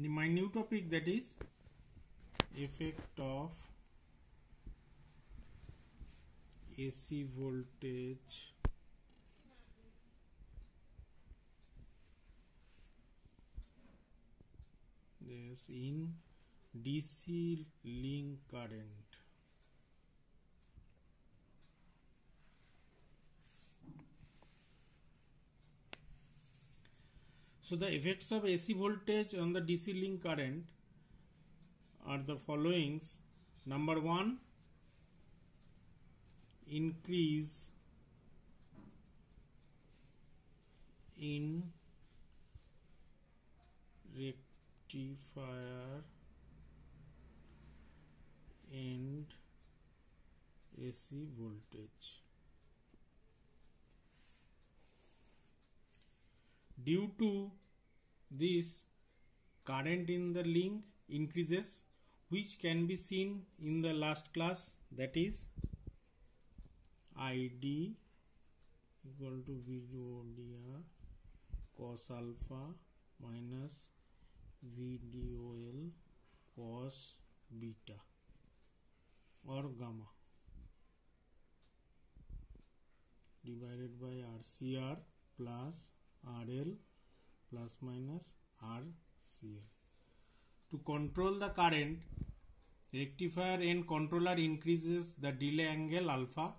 my new topic, that is effect of AC voltage in DC link current. So the effects of AC voltage on the DC link current are the following. Number 1, increase in rectifier and AC voltage. Due to this, current in the link increases, which can be seen in the last class, that is ID equal to VDOR cos alpha minus VDOL cos beta or gamma divided by RCR plus RL plus minus RCL. To control the current, rectifier and controller increases the delay angle alpha,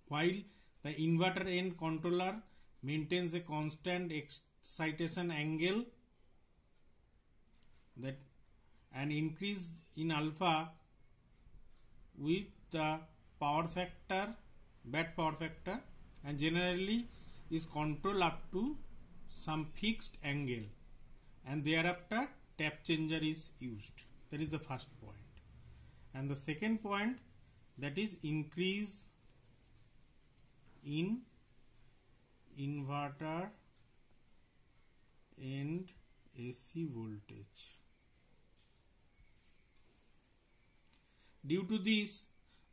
while the inverter and controller maintains a constant excitation angle. That an increase in alpha with the power factor, bad power factor, and generally is controlled up to some fixed angle, and thereafter tap changer is used. That is the first point. And the second point, that is increase in inverter and AC voltage. Due to this,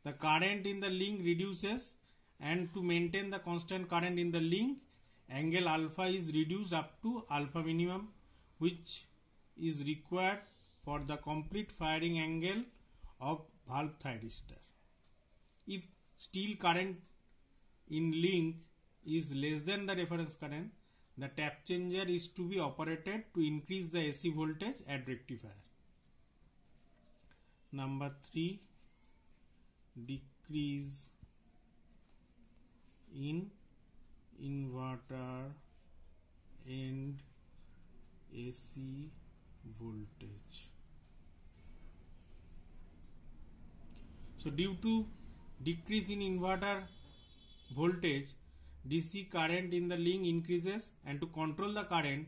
the current in the link reduces, and to maintain the constant current in the link, angle alpha is reduced up to alpha minimum, which is required for the complete firing angle of valve thyristor. If still current in link is less than the reference current, the tap changer is to be operated to increase the AC voltage at rectifier. Number 3, decrease in inverter and AC voltage. So due to decrease in inverter voltage, DC current in the link increases, and to control the current,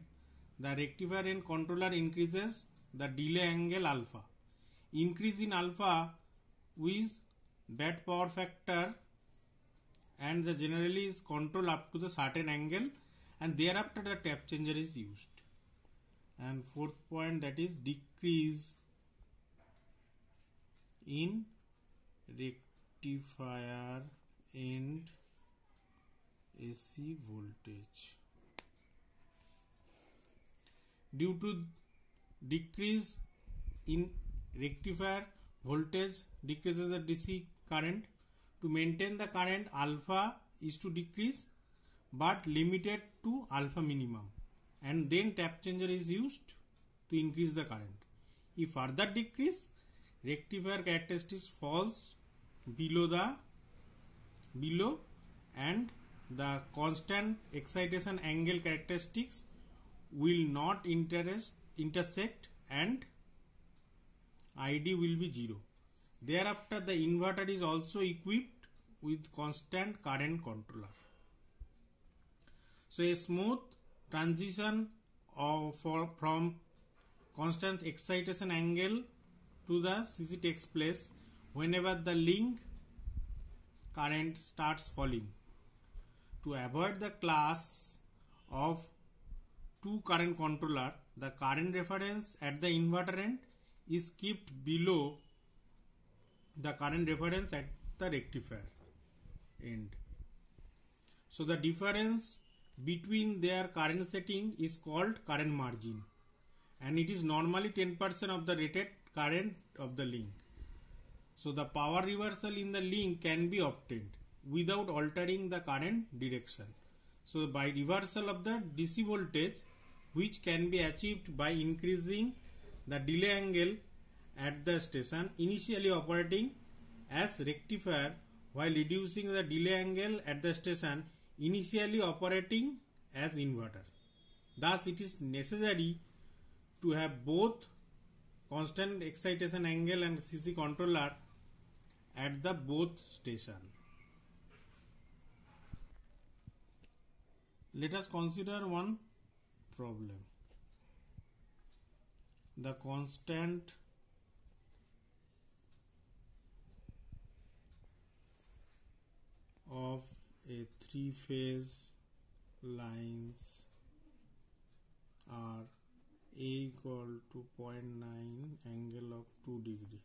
the rectifier and controller increases the delay angle alpha. Increase in alpha with bad power factor, and the generally is controlled up to the certain angle, and thereafter the tap changer is used. And fourth point, that is decrease in rectifier and AC voltage. Due to decrease in rectifier voltage, decreases the DC current. To maintain the current, alpha is to decrease, but limited to alpha minimum, and then tap changer is used to increase the current. If further decrease, rectifier characteristics falls below, and the constant excitation angle characteristics will not intersect, and ID will be 0. Thereafter, the inverter is also equipped with constant current controller. So a smooth transition from constant excitation angle to the CC takes place whenever the link current starts falling. To avoid the class of two current controller, the current reference at the inverter end is kept below the current reference at the rectifier end. So the difference between their current setting is called current margin, and it is normally 10% of the rated current of the link. So the power reversal in the link can be obtained without altering the current direction. So by reversal of the DC voltage, which can be achieved by increasing the delay angle at the station, initially operating as rectifier, while reducing the delay angle at the station, initially operating as inverter. Thus it is necessary to have both constant excitation angle and CC controller at the both station. Let us consider one problem. The constant of a three-phase lines are A equal to 0.9 angle of 2 degree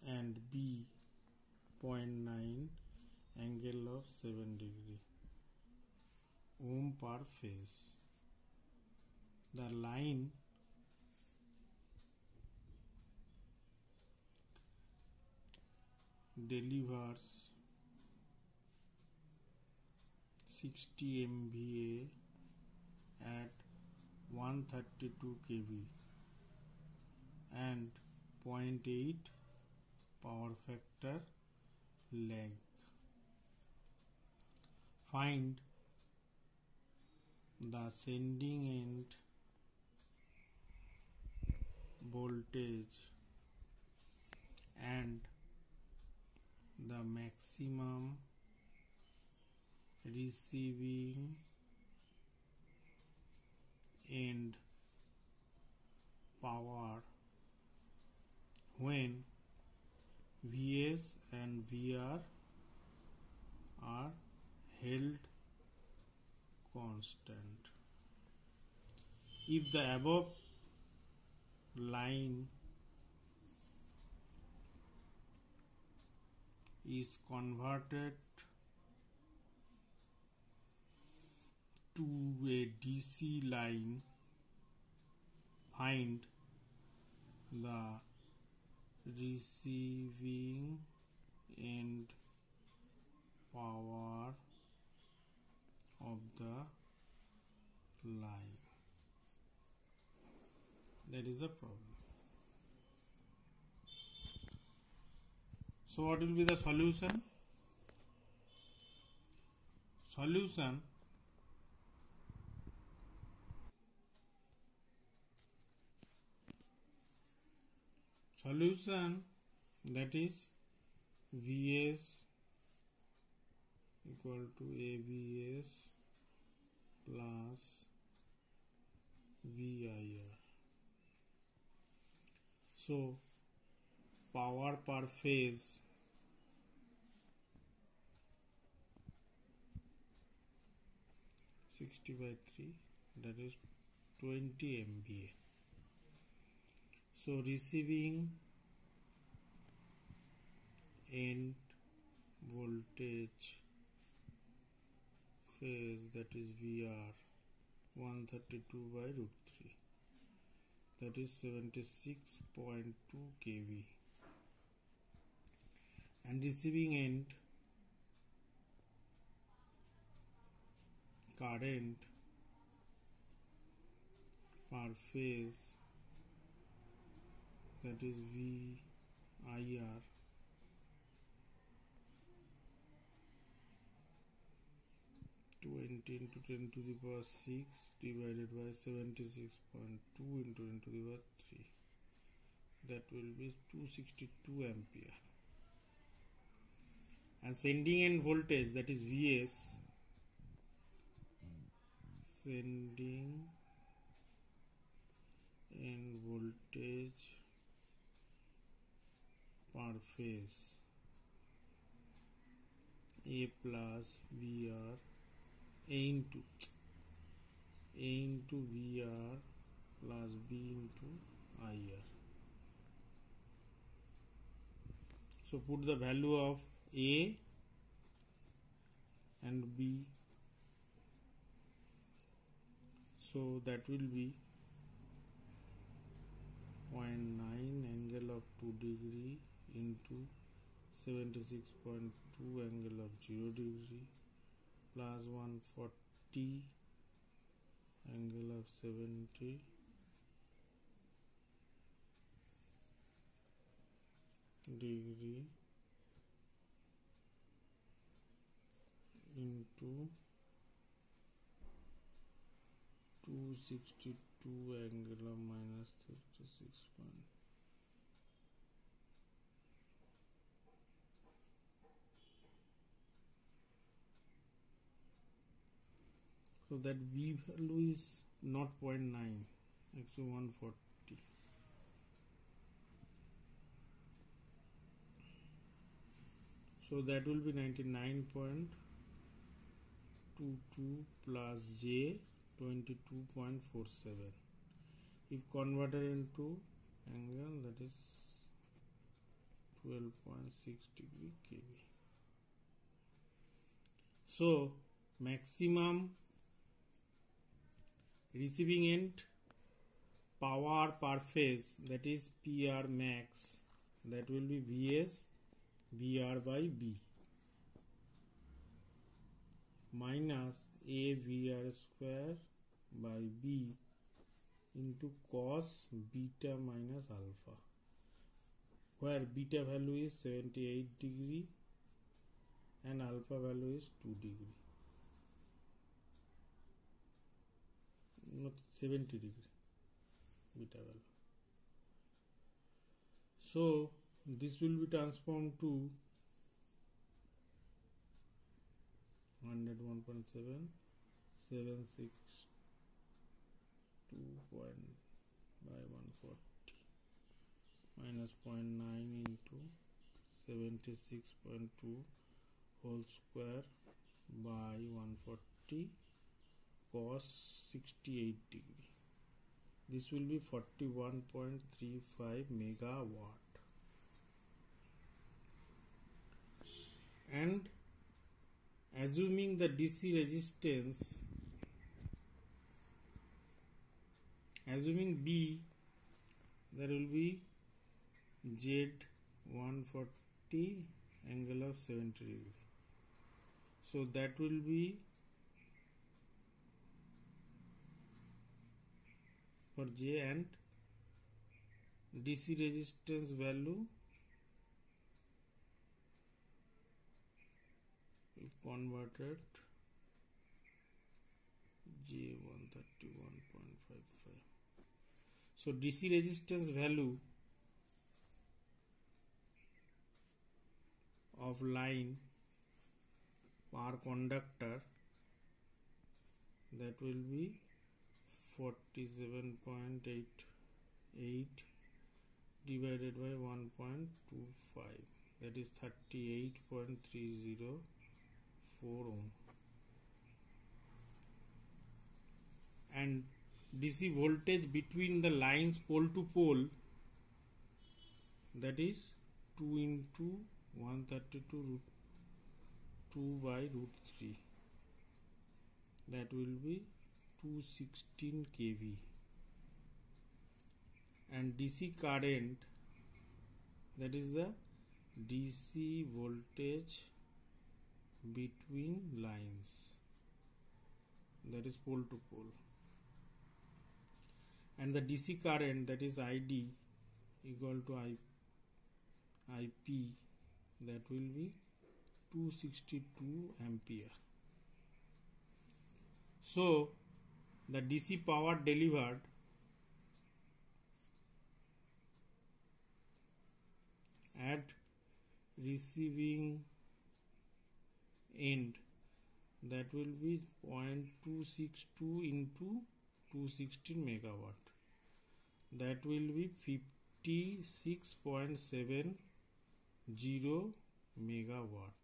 and B 0.9 angle of 7 degree ohm per phase. The line delivers 60 MVA at 132 kV and 0.8 power factor lag. Find the sending end voltage and the maximum receiving end power when Vs and Vr are held constant. If the above line is converted to a DC line, find the receiving end power of the line. That is the problem. So what will be the solution? Solution that is Vs equal to AVs plus VIR. So power per phase by 3, that is 20 MVA. So receiving end voltage phase, that is VR, 132 by root 3, that is 76.2 kV, and receiving end current per phase, that is VIR, into 10 to the power 6 divided by 76.2 into 10 to the power 3, that will be 262 ampere. And sending end voltage, that is Vs, sending end voltage per phase, A plus VR, A into VR plus B into IR. So put the value of A and B. So that will be 0.99 angle of 2 degree into 76.2 angle of 0 degree plus 140 angle of 70 degree into 262 angle of minus 36 point. So that V value is not 0.9, actually 140. So that will be 99.22 plus J 22.47. If converted into angle, that is 12.6 degree kV. So maximum receiving end power per phase, that is PR max, that will be Vs VR by B minus A VR square by B into cos beta minus alpha, where beta value is 78 degree and alpha value is 2 degree, not 70 degree beta value. So this will be transformed to 101.7, 762 by 140 minus 0.9 into 76.2 whole square by 140 cos 68 degree. This will be 41.35 megawatt. And assuming the DC resistance, assuming B, there will be Z 140 angle of 70 degree. So that will be for J, and DC resistance value if converted J 131.55. So DC resistance value of line per conductor, that will be 47.88 divided by 1.25, that is 38.304 ohm. And DC voltage between the lines pole to pole, that is 2 into 132 root 2 by root 3, that will be 216 kV. And DC current, that is the DC voltage between lines, that is pole to pole, and the DC current, that is ID equal to IP, that will be 262 ampere. So the DC power delivered at receiving end, that will be 0.262 into 216 megawatt, that will be 56.70 megawatt.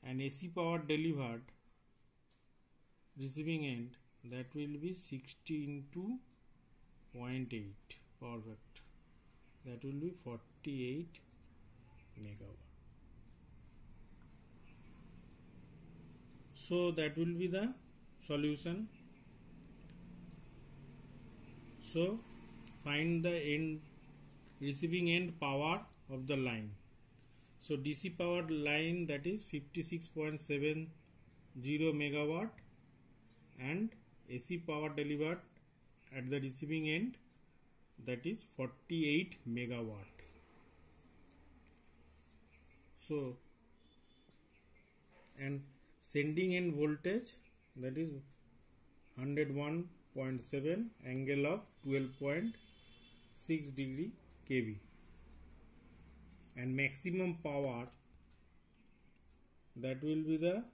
And AC power delivered receiving end, that will be 60 into 0.8 power factor, that will be 48 megawatt. So that will be the solution. So find the receiving end power of the line. So DC powered line, that is 56.70 megawatt, and AC power delivered at the receiving end, that is 48 megawatt. So, and sending end voltage, that is 101.7 angle of 12.6 degree kV, and maximum power, that will be the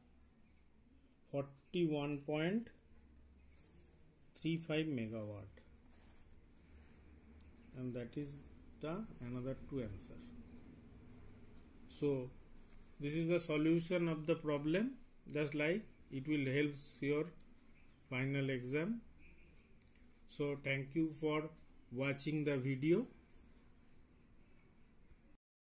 41.35 megawatt, and that is the another two answer. So this is the solution of the problem, just like it will help your final exam. So thank you for watching the video.